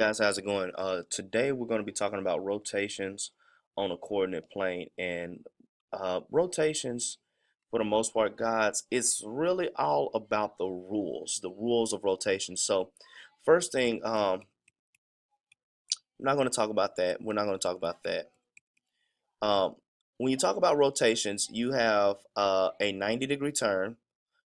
Guys, how's it going? Today we're going to be talking about rotations on a coordinate plane, and rotations, for the most part, guys, it's really all about the rules of rotation. So, first thing, I'm not going to talk about that. We're not going to talk about that. Um, when you talk about rotations, you have a 90-degree turn,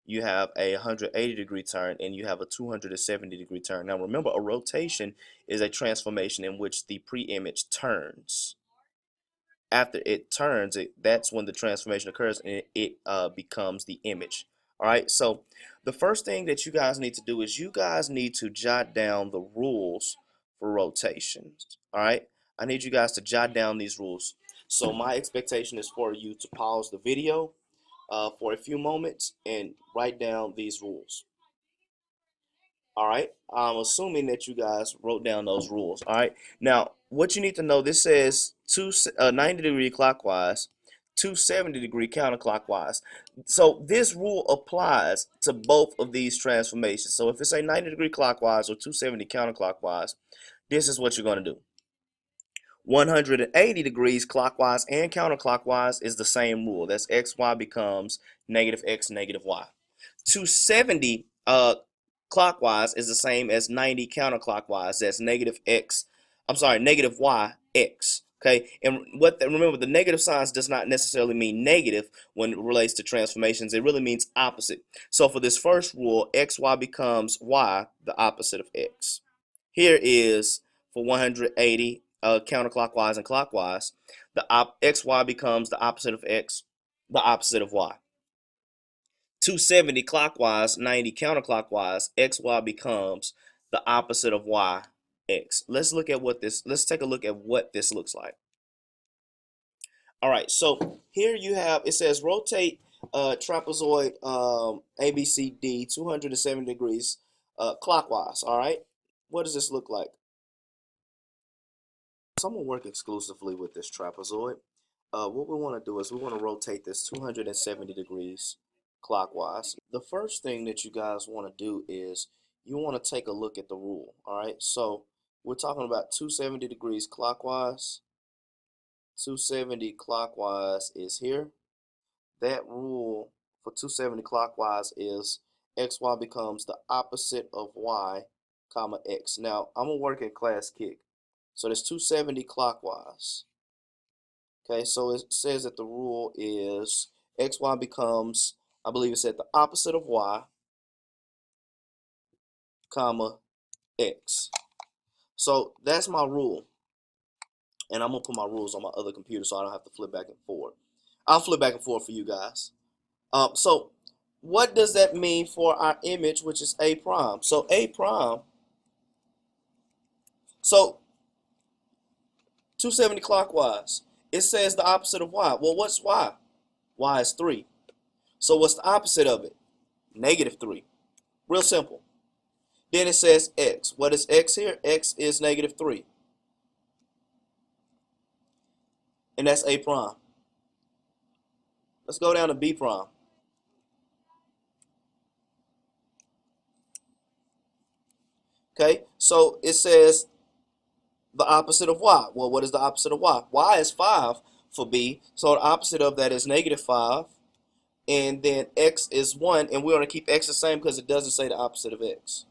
you have a 180-degree turn, and you have a 270-degree turn. Now, remember, a rotation is a transformation in which the pre-image turns. After it turns, that's when the transformation occurs, and it becomes the image. All right, so the first thing that you guys need to do is you guys need to jot down the rules for rotations. All right, I need you guys to jot down these rules. So my expectation is for you to pause the video for a few moments and write down these rules. All right. I'm assuming that you guys wrote down those rules. All right. Now, what you need to know, this says 90-degree clockwise, 270-degree counterclockwise. So this rule applies to both of these transformations. So if it's a 90-degree clockwise or 270 counterclockwise, this is what you're going to do. 180 degrees clockwise and counterclockwise is the same rule. That's xy becomes negative x, negative y. 270 clockwise is the same as 90 counterclockwise. That's negative y x. Okay, and remember, the negative signs does not necessarily mean negative when it relates to transformations. It really means opposite. So for this first rule, xy becomes y, the opposite of x. Here is for 180 counterclockwise and clockwise, the xy becomes the opposite of x, the opposite of y. 270 clockwise, 90 counterclockwise, xy becomes the opposite of y, x. Let's take a look at what this looks like. All right, so here you have, it says rotate trapezoid ABCD 270 degrees clockwise. All right, what does this look like? So I'm gonna work exclusively with this trapezoid. What we want to do is we want to rotate this 270 degrees clockwise. The first thing that you guys want to do is you want to take a look at the rule. All right, so we're talking about 270 degrees clockwise. 270 clockwise is here. That rule for 270 clockwise is xy becomes the opposite of y, comma x. Now I'm gonna work in class kick. So that's 270 clockwise. Okay, so it says that the rule is xy becomes, I believe it said the opposite of y, comma, x. So that's my rule. And I'm going to put my rules on my other computer so I don't have to flip back and forth. I'll flip back and forth for you guys. So what does that mean for our image, which is A prime? So A prime, so 270 clockwise, it says the opposite of y. Well, what's y? Y is 3. So what's the opposite of it? Negative 3. Real simple. Then it says x. What is x here? X is negative 3. And that's A prime. Let's go down to B prime. Okay, so it says the opposite of y. Well, what is the opposite of y? Y is 5 for B, so the opposite of that is negative 5. And then x is 1, and we're going to keep x the same because it doesn't say the opposite of x.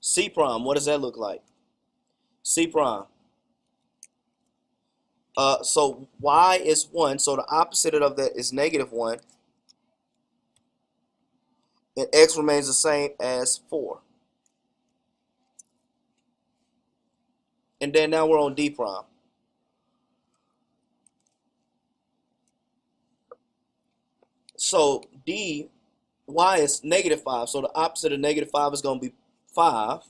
C prime, what does that look like? C prime. So y is 1, so the opposite of that is negative 1. And x remains the same as 4. And then now we're on D prime. So D, y is negative 5, so the opposite of negative 5 is going to be 5.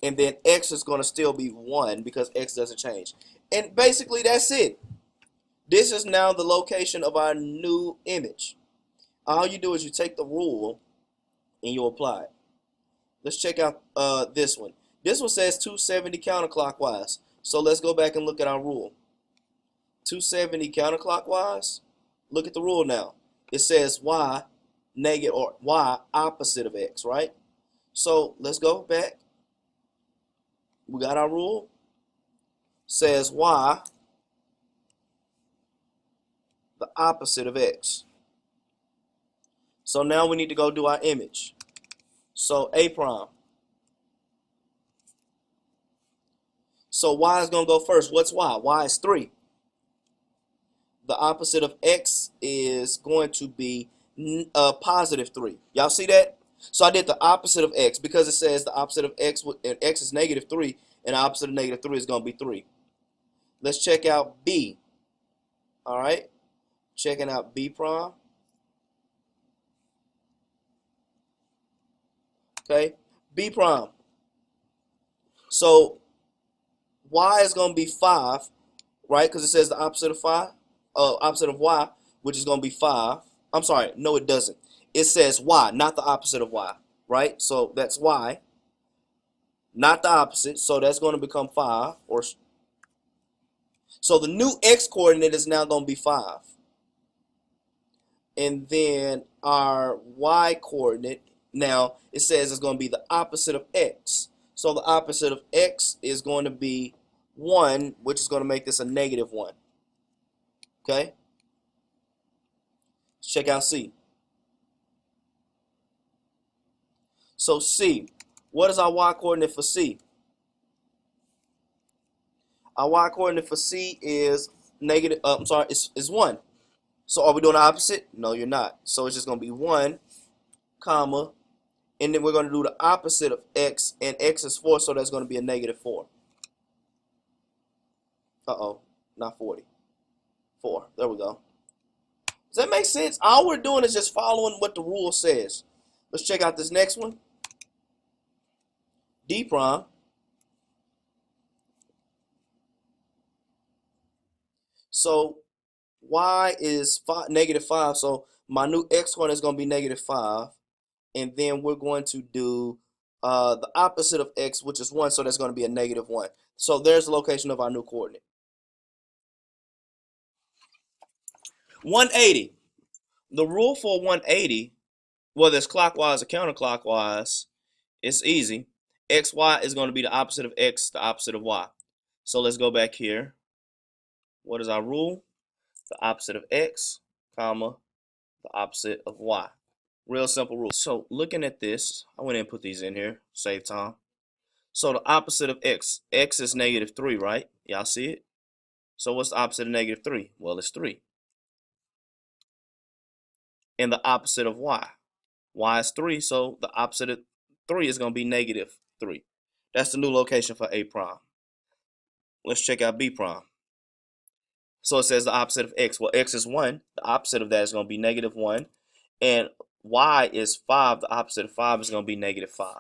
And then x is going to still be 1 because x doesn't change. And basically that's it. This is now the location of our new image. All you do is you take the rule and you apply it. Let's check out this one. This one says 270 counterclockwise. So let's go back and look at our rule. 270 counterclockwise. Look at the rule now. It says y negative or y opposite of x, right? So let's go back We got our rule. Says y the opposite of x. So now we need to go do our image. So a prime. So y is going to go first. What's y? Y is 3. The opposite of x is going to be positive 3. Y'all see that? So I did the opposite of x because it says the opposite of x, and x is negative 3, and the opposite of negative 3 is going to be 3. Let's check out b. All right? Checking out b prime. Okay? B prime. So y is going to be 5, right? Because it says the opposite of 5, opposite of y, which is going to be 5. I'm sorry, no, it doesn't. It says y, not the opposite of y, right? So that's y, not the opposite. So that's going to become 5. So the new x coordinate is now going to be 5. And then our y coordinate, now it says it's going to be the opposite of x. So the opposite of x is going to be 1, which is going to make this a negative 1. Okay? Let's check out C. So C, what is our y coordinate for C? Our y coordinate for C is negative, is 1. So are we doing the opposite? No, you're not. So it's just going to be 1, comma, and then we're going to do the opposite of x, and x is 4, so that's going to be a negative 4. Uh-oh, not 40. 4. There we go. Does that make sense? All we're doing is just following what the rule says. Let's check out this next one. D prime. So y is negative 5, so my new x coordinate is going to be negative 5. And then we're going to do the opposite of x, which is 1, so that's going to be a negative 1. So there's the location of our new coordinate. 180. The rule for 180, whether it's clockwise or counterclockwise, it's easy. XY is going to be the opposite of x, the opposite of y. So let's go back here. What is our rule? The opposite of x, comma, the opposite of y. Real simple rule. So looking at this, I went ahead and put these in here, save time. So the opposite of x is negative 3, right? Y'all see it? So what's the opposite of negative 3? Well, it's 3. And the opposite of y is 3, so the opposite of 3 is going to be negative 3. That's the new location for A prime. Let's check out B prime. So it says the opposite of x. Well, x is 1. The opposite of that is going to be negative 1. And y is 5. The opposite of 5 is going to be negative 5.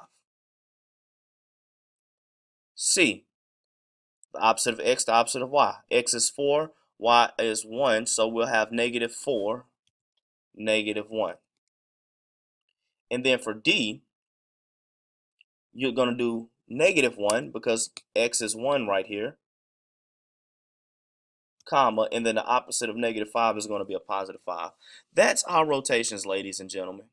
C. The opposite of x, the opposite of y. X is 4. Y is 1. So we'll have negative 4, negative 1. And then for D, you're going to do negative 1 because x is 1 right here, comma, and then the opposite of negative 5 is going to be a positive 5. That's our rotations, ladies and gentlemen.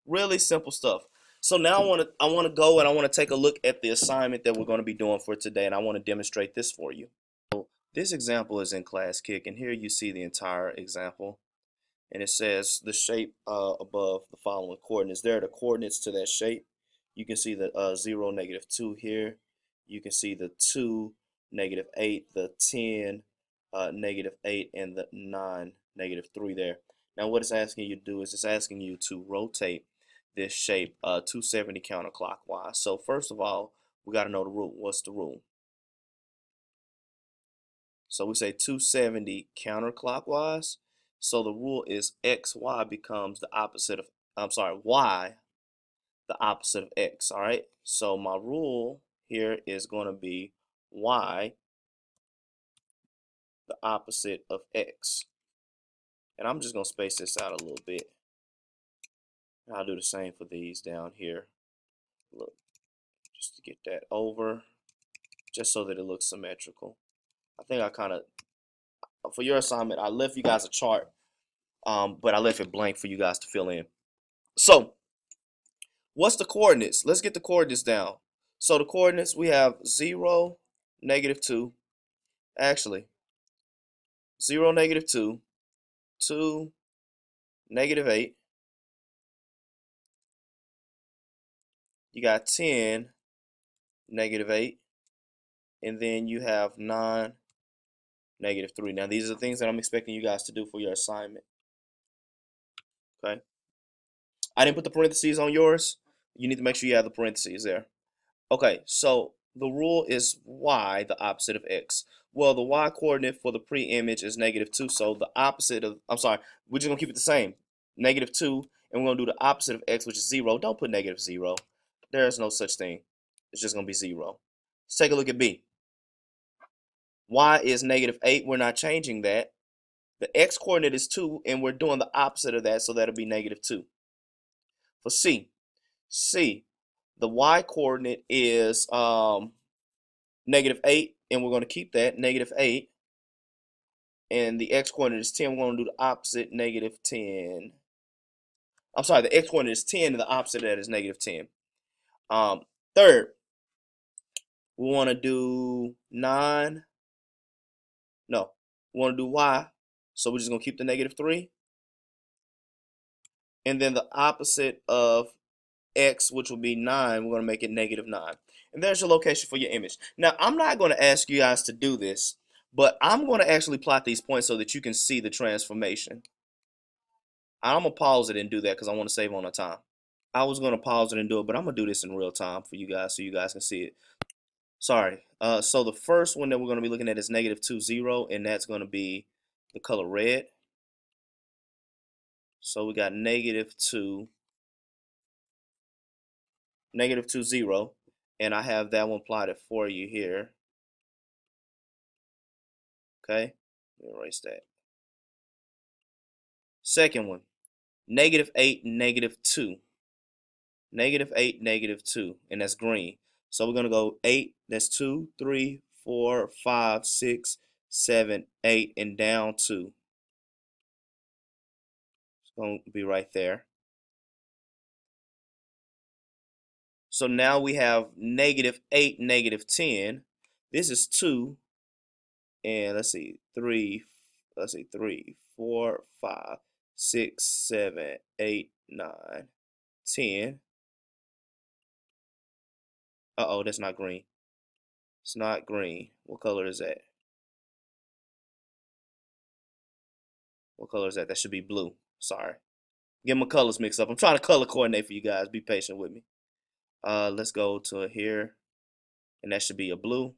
Really simple stuff. So now I want to go and I want to take a look at the assignment that we're going to be doing for today, and I want to demonstrate this for you. So this example is in ClassKick, and here you see the entire example, and it says the shape above the following coordinates. There are the coordinates to that shape. You can see the 0, negative 2 here. You can see the 2, negative 8, the 10, negative 8, and the 9, negative 3 there. Now what it's asking you to do is it's asking you to rotate this shape 270 counterclockwise. So first of all, we got to know the rule. What's the rule? So we say 270 counterclockwise. So the rule is xy becomes the opposite of, y, the opposite of x, all right? So my rule here is going to be y, the opposite of x. And I'm just going to space this out a little bit. I'll do the same for these down here. Look, just to get that over, just so that it looks symmetrical. I think I kind of, for your assignment, I left you guys a chart, but I left it blank for you guys to fill in. So, what's the coordinates? Let's get the coordinates down. So the coordinates, we have 0, -2. Actually, 0, -2, 2, -8. You got 10, -8. And then you have 9, -3. Now, these are the things that I'm expecting you guys to do for your assignment. Okay? I didn't put the parentheses on yours. You need to make sure you have the parentheses there. Okay, so the rule is y, the opposite of x. Well, the y coordinate for the pre-image is -2, so the opposite of, I'm sorry, we're just going to keep it the same. -2, and we're going to do the opposite of x, which is 0. Don't put -0. There's no such thing. It's just going to be 0. Let's take a look at B. Y is -8. We're not changing that. The x coordinate is 2, and we're doing the opposite of that, so that'll be -2. For C, the y coordinate is -8, and we're going to keep that, -8. And the x coordinate is 10. We're going to do the opposite, -10. I'm sorry, the x coordinate is 10, and the opposite of that is -10. Third, we want to do 9. No, we want to do y, so we're just going to keep the -3. And then the opposite of x, which will be 9, we're going to make it -9. And there's your location for your image. Now, I'm not going to ask you guys to do this, but I'm going to actually plot these points so that you can see the transformation. I'm going to pause it and do that because I want to save on the time. I was going to pause it and do it, but I'm going to do this in real time for you guys so you guys can see it. Sorry. So the first one that we're going to be looking at is -2, 0, and that's going to be the color red. So we got -2, -2, 0, and I have that one plotted for you here. Okay, let me erase that. Second one, -8, -2. -8, -2, and that's green. So we're gonna go 8, that's 2, 3, 4, 5, 6, 7, 8, and down 2. It's gonna be right there. So now we have -8, -10. This is 2, and let's see, 3, 4, 5, 6, 7, 8, 9, 10. Uh-oh, that's not green. It's not green. What color is that? What color is that? That should be blue. Sorry. Get my colors mixed up. I'm trying to color coordinate for you guys. Be patient with me. Let's go to here, and that should be a blue.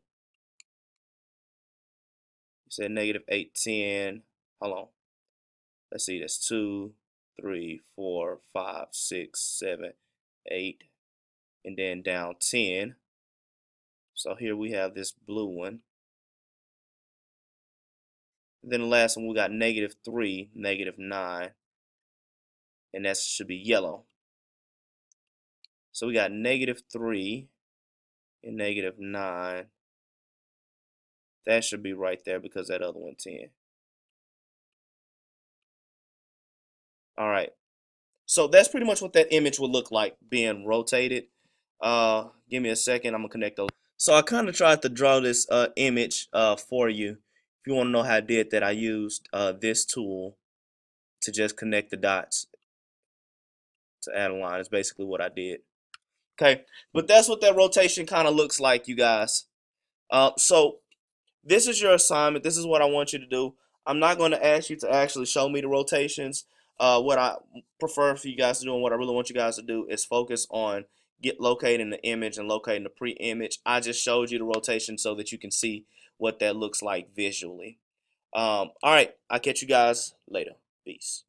You said -8, 10. Hold on. Let's see. That's 2, 3, 4, 5, 6, 7, 8, and then down 10. So here we have this blue one. And then the last one we got -3, -9, and that should be yellow. So we got -3 and -9. That should be right there because that other one 10. All right. So that's pretty much what that image would look like being rotated. Give me a second. I'm gonna connect those. So I kind of tried to draw this image for you. If you want to know how I did that, I used this tool to just connect the dots to add a line. It's basically what I did. Okay, but that's what that rotation kind of looks like, you guys. So this is your assignment. This is what I want you to do. I'm not going to ask you to actually show me the rotations. What I prefer for you guys to do and what I really want you guys to do is focus on locating the image and locating the pre-image. I just showed you the rotation so that you can see what that looks like visually. All right, I'll catch you guys later. Peace.